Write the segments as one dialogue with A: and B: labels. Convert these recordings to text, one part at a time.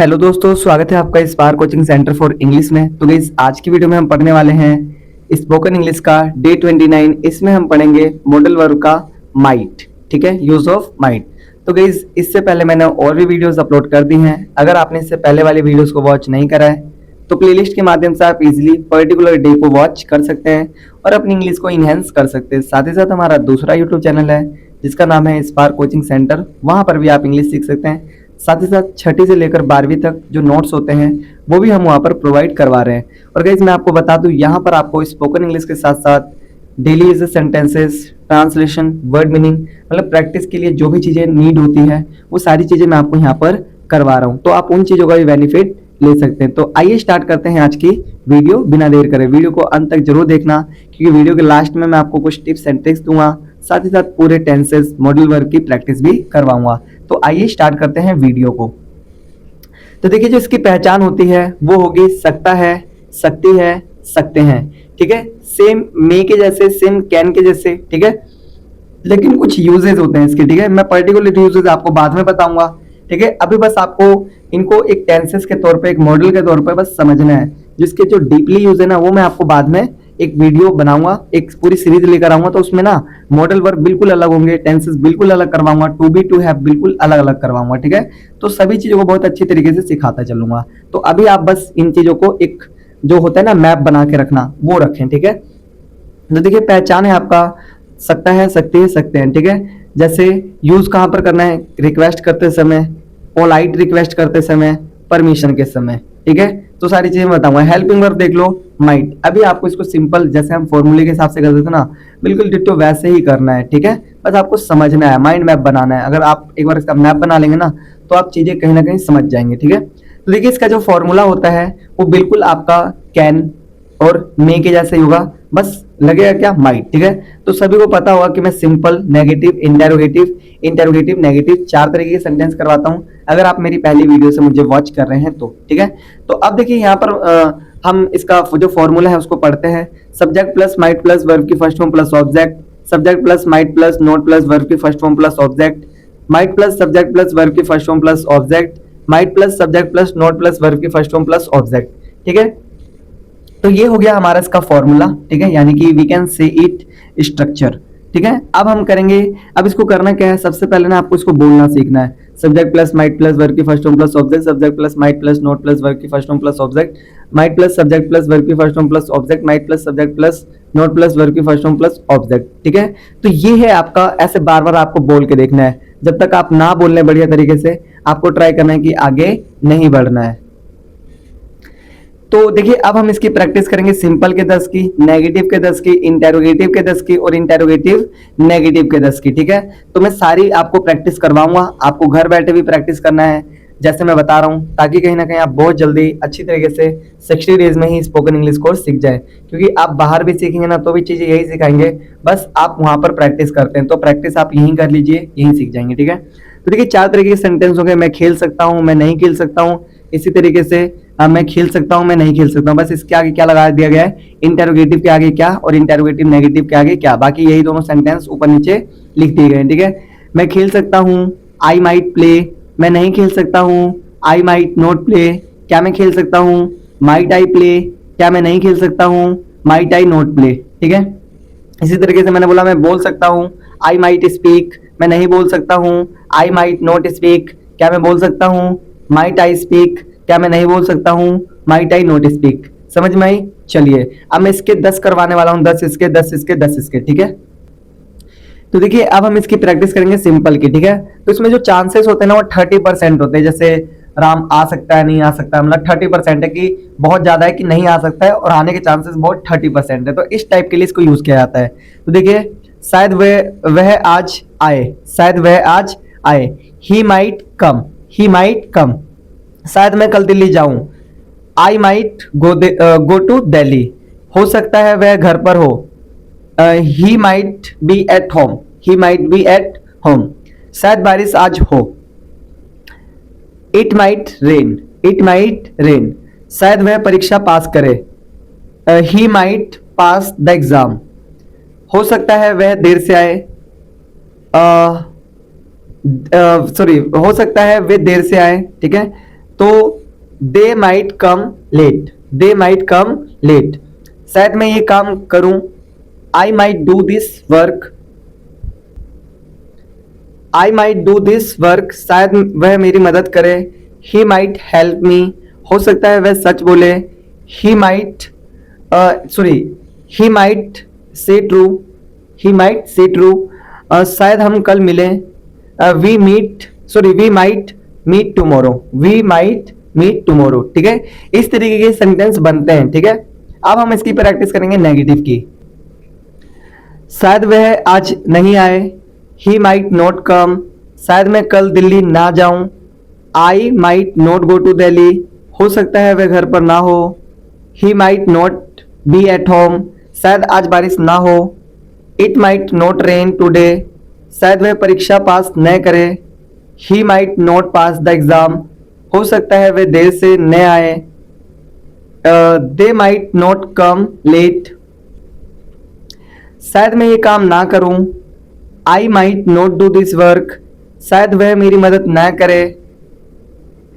A: Hello दोस्तों, स्वागत है आपका spark coaching centre for English में। तो गाइस आज की वीडियो में हम पढ़ने वाले हैं स्पोकन इंग्लिश का डे 29। इसमें हम पढ़ेंगे मॉडल वर्ब का माइट। ठीक है, यूज ऑफ माइट। तो गाइस इससे पहले मैंने और भी वीडियोस अपलोड कर दी हैं। अगर आपने इससे पहले वाली वीडियोस को वॉच नहीं करा है तो प्लेलिस्ट के माध्यम से आप इजीली पर्टिकुलर डे को वॉच कर सकते हैं और अपनी इंग्लिश को इनहेंस कर सकते हैं। साथ ही साथ हमारा दूसरा यूट्यूब चैनल है जिसका नाम है स्पार्क कोचिंग सेंटर, वहां पर भी आप इंग्लिश सीख सकते हैं। साथ ही साथ छठी से लेकर 12वीं तक जो नोट्स होते हैं वो भी हम वहाँ पर प्रोवाइड करवा रहे हैं। और गाइस मैं आपको बता दूं, यहाँ पर आपको स्पोकन इंग्लिश के साथ साथ daily uses sentences, translation, word meaning, मतलब प्रैक्टिस के लिए जो भी चीज़ें नीड होती है वो सारी चीज़ें मैं आपको यहाँ पर करवा रहा हूँ। तो आप उन चीज़ों का भी बेनिफिट ले सकते हैं। तो आइए स्टार्ट करते हैं आज की वीडियो। बिना देर करे वीडियो को अंत तक जरूर देखना, क्योंकि वीडियो के लास्ट में मैं आपको कुछ टिप्स एंड ट्रिक्स दूंगा, साथ ही साथ पूरे टेंसेस, मॉडल वर्ब की प्रैक्टिस भी करवाऊंगा। तो आइए स्टार्ट करते हैं वीडियो को। तो देखिए, जो इसकी पहचान होती है वो होगी सकता है, सकती है, सकते हैं। ठीक है, सेम मे के जैसे, सेम कैन के जैसे। ठीक है, लेकिन कुछ यूजेस होते हैं इसके। ठीक है, मैं पर्टिकुलर यूजेस आपको बाद में बताऊंगा। ठीक है, अभी बस आपको इनको एक टेंसेस के तौर पे, एक मॉडल के तौर पे बस समझना है। जिसके जो डीपली यूज है ना, वो मैं आपको बाद में एक वीडियो बनाऊंगा, एक पूरी सीरीज लेकर आऊंगा। तो उसमें ना मॉडल वर्ब बिल्कुल अलग होंगे, टेंसेस बिल्कुल अलग करवाऊंगा, टू बी, टू हैव बिल्कुल अलग अलग करवाऊंगा। ठीक है, तो सभी चीजों को बहुत अच्छी तरीके से सिखाता चलूंगा। तो अभी आप बस इन चीजों को एक जो होता है ना मैप बना के रखना, वो रखें। ठीक है, तो देखिए पहचान है आपका सकता है, सकती है, सकते हैं। ठीक है, जैसे यूज कहां पर करना है? रिक्वेस्ट करते समय, पोलाइट रिक्वेस्ट करते समय, परमिशन के समय। ठीक है, तो सारी चीजें बताऊंगा। हेल्पिंग वर्ब देख लो, माइट। अभी आपको इसको सिंपल जैसे हम फॉर्मूले के हिसाब से करते थे ना, बिल्कुल डिट्टो वैसे ही करना है। ठीक है, बस आपको समझना है, माइंड मैप बनाना है। अगर आप एक बार इसका मैप बना लेंगे ना तो आप चीजें कहीं ना कहीं समझ जाएंगे। ठीक है, तो देखिए इसका जो फॉर्मूला होता है वो बिल्कुल आपका कैन और मे के जैसे ही होगा, बस लगेगा क्या? माइट। ठीक है, तो सभी को पता होगा कि मैं simple, negative, interrogative, interrogative, negative 4 तरीके के सेंटेंस करवाता हूं, अगर आप मेरी पहली वीडियो से मुझे वॉच कर रहे हैं तो। ठीक है, तो अब देखिए यहाँ पर हम इसका जो फॉर्मूला है उसको पढ़ते हैं। Subject plus might plus verb की first form plus object, subject plus might plus not plus verb की first form plus object, might plus subject plus verb की first form plus object, might plus subject plus not plus verb की first form plus object. ठीक है, तो ये हो गया हमारा इसका फॉर्मूला। ठीक है, यानी कि we can say it structure. ठीक है, अब हम करेंगे, अब इसको करना क्या है? सबसे पहले ना आपको इसको बोलना सीखना है। Subject plus might plus verb की first form plus object, subject plus might plus not plus verb की first form plus object, might plus subject plus verb की first form plus object, might plus subject plus not plus verb की first form plus object. ठीक है, तो ये है आपका, ऐसे बार बार आपको बोल के देखना है। जब तक आप ना बोल रहे बढ़िया तरीके से, आपको ट्राई करना है कि आगे नहीं बढ़ना है। तो देखिए अब हम इसकी प्रैक्टिस करेंगे सिंपल के 10 की, नेगेटिव के 10 की, इंटेरोगेटिव के 10 की और इंटेरोगेटिव नेगेटिव के 10 की। ठीक है, तो मैं सारी आपको प्रैक्टिस करवाऊंगा। आपको घर बैठे भी प्रैक्टिस करना है जैसे मैं बता रहा हूं, ताकि कहीं ना कहीं आप बहुत जल्दी अच्छी तरीके से 60 डेज में ही स्पोकन इंग्लिश कोर्स सीख जाए। क्योंकि आप बाहर भी सीखेंगे ना तो भी चीजें यही सिखाएंगे, बस आप वहां पर प्रैक्टिस करते हैं। तो प्रैक्टिस आप यहीं कर लीजिए, यहीं सीख जाएंगे। ठीक है, तो देखिए 4 तरीके के सेंटेंस हो गए। मैं खेल सकता हूँ, मैं नहीं खेल सकता हूँ। इसी तरीके से मैं खेल सकता हूं, मैं नहीं खेल सकता हूं। बस इसके आगे क्या लगा दिया गया है? इंटेरोगेटिव के आगे क्या और इंटेरोगेटिव नेगेटिव के आगे क्या। बाकी यही दोनों सेंटेंस ऊपर नीचे लिख दिए गए। ठीक है, मैं खेल सकता हूं, आई माइट प्ले। मैं नहीं खेल सकता हूं, आई माइट नॉट प्ले। क्या मैं खेल सकता हूं? Might I play. क्या मैं नहीं खेल सकता हूं? Might I not play. ठीक है, इसी तरीके से मैंने बोला मैं बोल सकता हूं, आई माइट स्पीक। मैं नहीं बोल सकता हूं, आई माइट नॉट स्पीक। क्या मैं बोल सकता हूं? Might I speak. क्या मैं नहीं बोल सकता हूं? Might I not speak. समझ में आई? चलिए अब मैं इसके 10 करवाने वाला हूं, 10 इसके, 10 इसके, 10 इसके। ठीक है, तो देखिए अब हम इसकी प्रैक्टिस करेंगे सिंपल की। ठीक है, तो इसमें जो चांसेस होते हैं ना वो 30% होते हैं। जैसे राम आ सकता है, नहीं आ सकता है, मतलब 30% है कि बहुत ज्यादा है कि नहीं आ सकता है, और आने के चांसेस बहुत 30% है। तो इस टाइप के लिए इसको यूज किया जाता है। तो देखिए शायद वह आज आए, शायद वह आज आए। He might come, he might come. शायद मैं कल दिल्ली जाऊं, I might go to Delhi. हो सकता है वह घर पर हो, he might be at home, he might be at home. शायद बारिश आज हो, it might rain, it might rain. शायद वह परीक्षा पास करे, he might pass the exam. हो सकता है वह देर से आए, सॉरी हो सकता है वे देर से आए। ठीक है, तो they might come late, they might come late, शायद मैं ये काम करूं। I might do this work, I might do this work, शायद वह मेरी मदद करे। ही माइट हेल्प मी, हो सकता है वह सच बोले। He might he might say true, he might say true, शायद हम कल मिलें। We might meet tomorrow, we might meet tomorrow. ठीक है, इस तरीके के सेंटेंस बनते हैं। ठीक है, अब हम इसकी प्रैक्टिस करेंगे नेगेटिव की। शायद वह आज नहीं आए, ही माइट नॉट कम, शायद मैं कल दिल्ली ना जाऊं। I might not go to Delhi, हो सकता है वह घर पर ना हो। He might not be at home, शायद आज बारिश ना हो। It might not rain today, शायद वह परीक्षा पास न करे। He might not pass the exam, हो सकता है वह देर से न आए। They might not come late, शायद मैं ये काम ना करूं। I might not do this work, शायद वह मेरी मदद ना करे।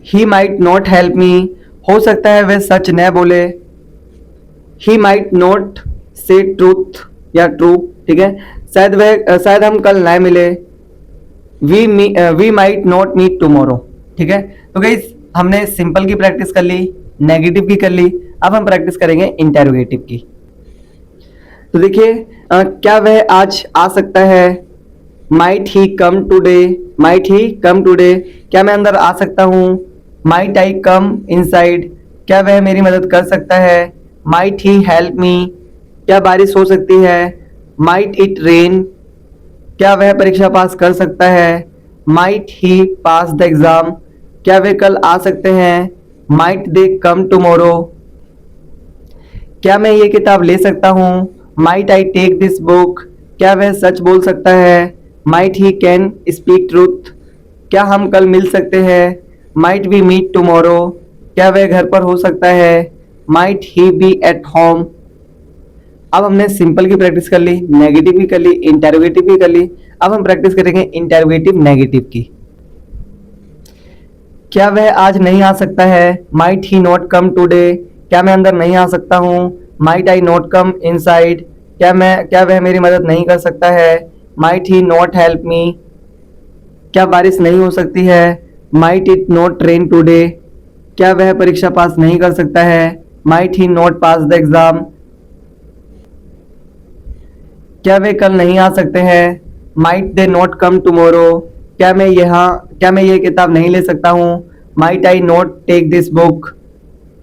A: He might not help me, हो सकता है वह सच न बोले। He might not say truth या ट्रू। ठीक है, शायद हम कल ना मिले। We might not meet tomorrow. ठीक है, तो गाइस हमने सिंपल की प्रैक्टिस कर ली, नेगेटिव की कर ली, अब हम प्रैक्टिस करेंगे इंटेरोगेटिव की। तो देखिए क्या वह आज आ सकता है। माइट ही कम टूडे, माइट ही कम टूडे, क्या मैं अंदर आ सकता हूँ। माइट आई कम इनसाइड, क्या वह मेरी मदद कर सकता है। माइट ही हेल्प मी, क्या बारिश हो सकती है। माइट इट रेन, क्या वह परीक्षा पास कर सकता है। Might he pass the exam, क्या वे कल आ सकते हैं। माइट दे कम टुमारो, क्या मैं ये किताब ले सकता हूँ। Might I take this book, क्या वह सच बोल सकता है। Might he can speak truth, क्या हम कल मिल सकते हैं। माइट वी मीट टुमारो, क्या वह घर पर हो सकता है। Might he be at home. अब हमने सिंपल की प्रैक्टिस कर ली, नेगेटिव भी कर ली, इंटेरोगेटिव भी कर ली। अब हम प्रैक्टिस करेंगे इंटेरोगेटिव नेगेटिव की। क्या वह आज नहीं आ सकता है। Might he not come today, क्या मैं अंदर नहीं आ सकता हूँ। Might I not come inside, क्या वह मेरी मदद नहीं कर सकता है। माइट ही नॉट हेल्प मी, क्या बारिश नहीं हो सकती है। Might it not rain today, क्या वह परीक्षा पास नहीं कर सकता है। Might he not pass the exam, क्या वे कल नहीं आ सकते हैं। Might they not come tomorrow, क्या मैं ये किताब नहीं ले सकता हूँ। Might I not take this book,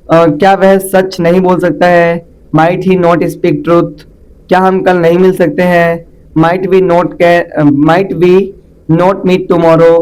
A: क्या वह सच नहीं बोल सकता है। Might he not speak truth, क्या हम कल नहीं मिल सकते हैं। Might we not meet tomorrow,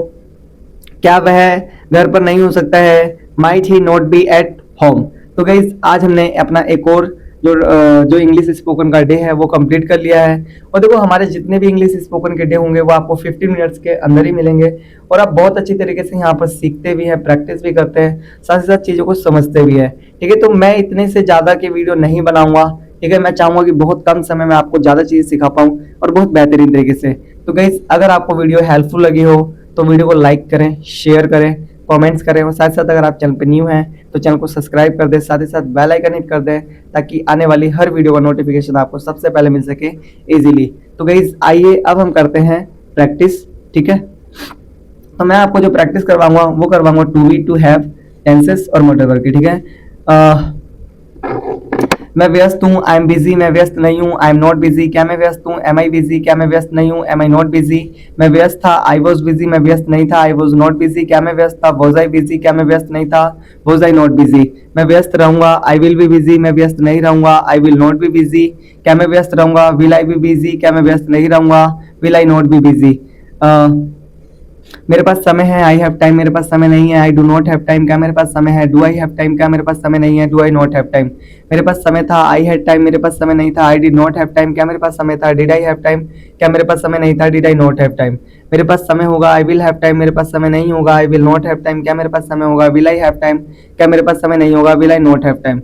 A: क्या वह घर पर नहीं हो सकता है। Might he not be at home. तो गाइस आज हमने अपना एक और जो इंग्लिश स्पोकन का डे है वो कंप्लीट कर लिया है। और देखो हमारे जितने भी इंग्लिश स्पोकन के डे होंगे वो आपको 15 मिनट्स के अंदर ही मिलेंगे और आप बहुत अच्छी तरीके से यहाँ पर सीखते भी हैं, प्रैक्टिस भी करते हैं, साथ ही साथ चीज़ों को समझते भी हैं। ठीक है, तो मैं इतने से ज़्यादा के वीडियो नहीं बनाऊंगा। ठीक है, मैं चाहूंगा कि बहुत कम समय में आपको ज़्यादा चीज़ सिखा पाऊँ और बहुत बेहतरीन तरीके से। तो गाइस अगर आपको वीडियो हेल्पफुल लगी हो तो वीडियो को लाइक करें, शेयर करें, कमेंट्स करें और साथ साथ अगर आप चैनल पर न्यू हैं तो चैनल को सब्सक्राइब कर दें, साथ ही साथ बेल आइकन हिट कर दें ताकि आने वाली हर वीडियो का नोटिफिकेशन आपको सबसे पहले मिल सके इजीली। तो गाइस आइए अब हम करते हैं प्रैक्टिस। ठीक है, तो मैं आपको जो प्रैक्टिस करवाऊंगा वो करवाऊंगा to be, to have, tenses और मोटर वर्ब की। ठीक है, मैं व्यस्त हूँ, आई एम बिजी, मैं व्यस्त नहीं हूँ, आई एम नॉट बिजी, क्या मैं व्यस्त हूँ। एम आई बिजी, क्या मैं व्यस्त नहीं हूँ। एम आई नॉट बिजी, मैं व्यस्त था। आई वॉज बिजी, मैं व्यस्त नहीं था। आई वॉज नॉट बिजी, क्या मैं व्यस्त था। वॉज आई बिजी, क्या मैं व्यस्त नहीं था। वॉज आई नॉट बिजी, मैं व्यस्त रहूंगा। आई विल बी बिजी, मैं व्यस्त नहीं रहूंगा। आई विल नॉट बी बिजी, क्या मैं व्यस्त रहूंगा। विल आई बी बिजी, क्या मैं व्यस्त नहीं रहूंगा। Will I not be busy, मेरे पास समय है। आई हैव टाइम, मेरे पास समय नहीं है। I do not have time, क्या मेरे पास समय है। डू आई हैव टाइम, क्या मेरे पास समय नहीं है। Do I not have time, मेरे पास समय था। आई हैड टाइम, मेरे पास समय नहीं था। I did not have time, क्या मेरे पास समय था। डिड आई हैव टाइम, क्या मेरे पास समय नहीं था। Did I not have time, मेरे पास समय होगा। आई विल हैव टाइम, मेरे पास समय नहीं होगा। आई विल नॉट हैव टाइम, क्या मेरे पास समय होगा। विल आई हैव टाइम, क्या मेरे पास समय नहीं होगा। Will I not have time.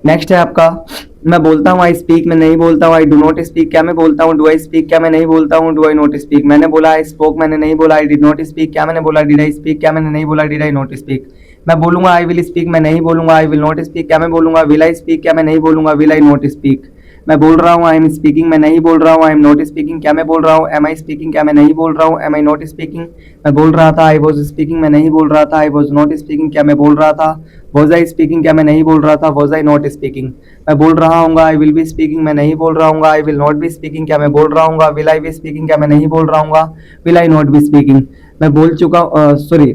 A: Next है आपका मैं बोलता हूँ। आई स्पीक, मैं नहीं बोलता हूँ। आई डू नॉट स्पीक, क्या मैं बोलता हूँ। डू आई स्पीक, क्या मैं नहीं बोलता हूँ। डू आई नॉट स्पीक, मैंने बोला। आई स्पोक, मैंने नहीं बोला। आई डिड नॉट स्पीक, क्या मैंने बोला। डिड आई स्पीक, क्या मैंने नहीं बोला। डिड आई नॉट स्पीक, मैं बोलूंगा आई विल स्पीक, मैं नहीं बोलूंगा आई विल नॉट स्पीक। क्या मैं बोलूंगा विल आई स्पीक, क्या मैं नहीं बोलूंगा विल आई नॉट स्पीक। मैं बोल रहा हूँ आई एम स्पीकिंग, मैं नहीं बोल रहा हूँ आई एम नॉट स्पीकिंग। क्या मैं बोल रहा हूँ एम आई स्पीकिंग, क्या मैं नहीं बोल रहा हूँ एम आई नॉट स्पीकिंग। मैं बोल रहा था आई वॉज स्पीकिंग, मैं नहीं बोल रहा था आई वॉज नॉट स्पीकिंग। क्या मैं बोल रहा था वॉज आई स्पीकिंग, क्या मैं नहीं बोल रहा था वॉज आई नॉट स्पीकिंग। मैं बोल रहा हूँ आई विल बी स्पीकिंग, मैं नहीं बोल रहा हूँ I will not be speaking. क्या मैं बोल रहा हूँ विल आई बी स्पीकिंग, क्या मैं नहीं बोल रहा हूँ will I not be speaking. मैं बोल चुका सॉरी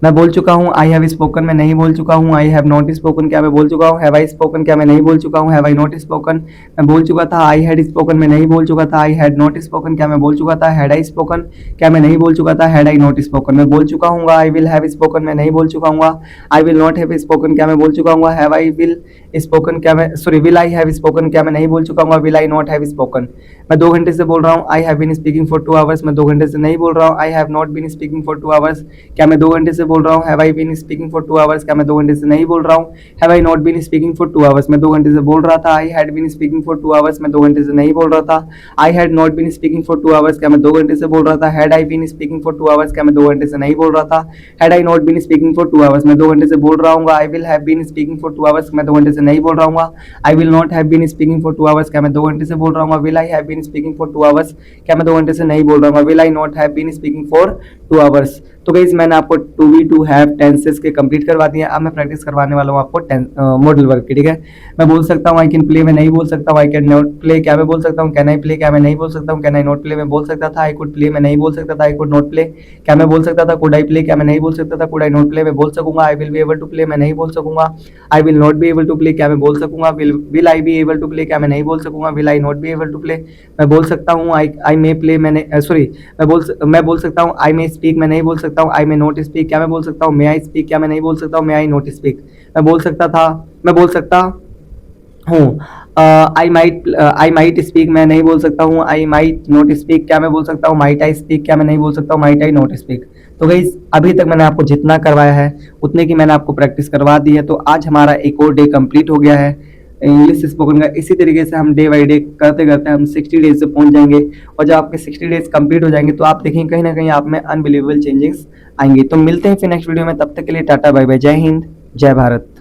A: मैं बोल चुका हूँ आई हैव स्पोकन, मैं नहीं बोल चुका हूँ आई हैव नॉट स्पोकन। क्या मैं बोल चुका हूँ हैव आई स्पोकन, क्या मैं नहीं बोल चुका हूँ हैव आई नॉट स्पोकन। मैं बोल चुका था आई हैड स्पोकन, मैं नहीं बोल चुका था आई हैड नॉट स्पोकन। क्या मैं बोल चुका था हैड आई स्पोकन, क्या मैं नहीं बोल चुका था हैड आई नॉट स्पोकन। मैं बोल चुका हूँ आई विल हैव स्पोकन, मैं नहीं बोल चुका हूँ I will not have spoken. क्या मैं बोल चुका हूँ हैव आई विल स्पोकन, क्या मैं sorry will I have spoken, क्या मैं नहीं बोल चुका हूँ will I not have spoken. मैं 2 घंटे से बोल रहा हूँ I have been speaking for 2 hours, मैं 2 घंटे से नहीं बोल रहा हूँ I have not been speaking for 2 hours. क्या मैं 2 घंटे से बोल रहा हूँ have I been speaking for 2 hours, क्या मैं 2 घंटे से नहीं बोल रहा हूँ have I not been speaking for 2 hours. मैं 2 घंटे से बोल रहा था I had been speaking for 2 hours, मैं 2 घंटे से नहीं बोल रहा था I had not been speaking for 2 hours. क्या मैं 2 घंटे से बोल रहा था had I been speaking for 2 hours, क्या मैं 2 घंटे से नहीं बोल रहा था had I not been speaking for 2 hours. मैं 2 घंटे से बोल रहा हूँ I will have been speaking for 2 hours, मैं 2 घंटे से नहीं बोल रहा हूँ I will not have been speaking for 2 hours. क्या मैं 2 घंटे से बोल रहा हूँ will I have been speaking for 2 hours, क्या मैं 2 घंटे से नहीं बोल रहा हूँ will I not have been speaking for 2 hours. तो गाइस मैंने आपको to be to have tenses के कंप्लीट करवा दिए। अब मैं प्रैक्टिस करवाने वाला हूँ आपको मॉडल वर्क की, ठीक है। मैं बोल सकता हूँ आई कैन प्ले, मैं नहीं बोल सकता हूँ आई कैन नॉट प्ले। क्या मैं बोल सकता हूँ कैन आई प्ले, क्या मैं नहीं बोल सकता हूँ कैन आई नॉट प्ले। मैं बोल सकता था आई कुड प्ले, मैं नहीं बोल सकता था आई कुड नॉट प्ले। क्या मैं बोल सकता था कुड आई प्ले, क्या मैं नहीं बोल सकता था कुड आई नॉट प्ले। मैं बोल सकूंगा I will be able to play, मैं नहीं बोल सकूंगा I will not be able to play. क्या मैं बोल सकूंगा will I be able to play, क्या मैं नहीं बोल सकूंगा will I not be able to play. मैं बोल सकता हूँ आई मे प्ले, मैंने सॉरी मैं बोल सकता हूँ आई मे स्पीक, मैं नहीं बोल सकता हूँ आई मे नॉट स्पीक। क्या मैं बोल सकता हूँ मे आई स्पीक, क्या मैं नहीं बोल सकता हूँ मे आई नॉट स्पीक। मैं बोल सकता हूँ आई माइट स्पीक, मैं नहीं बोल सकता हूँ आई माइट नॉट स्पीक। क्या मैं बोल सकता हूँ माइट आई स्पीक, क्या मैं नहीं बोल सकता हूँ माइट आई नॉट स्पीक। तो गाइस अभी तक मैंने आपको जितना करवाया है उतने की मैंने आपको प्रैक्टिस करवा दी है। तो आज हमारा एक और डे कंप्लीट हो गया है इंग्लिश स्पोकन का। इसी तरीके से हम डे बाई डे करते करते हम 60 डेज से पहुंच जाएंगे, और जब आपके 60 डेज कंप्लीट हो जाएंगे तो आप देखेंगे कहीं ना कहीं आप में अनबिलीवेबल चेंजेस आएंगे। तो मिलते हैं फिर नेक्स्ट वीडियो में, तब तक के लिए टाटा बाय बाय, जय हिंद जय भारत।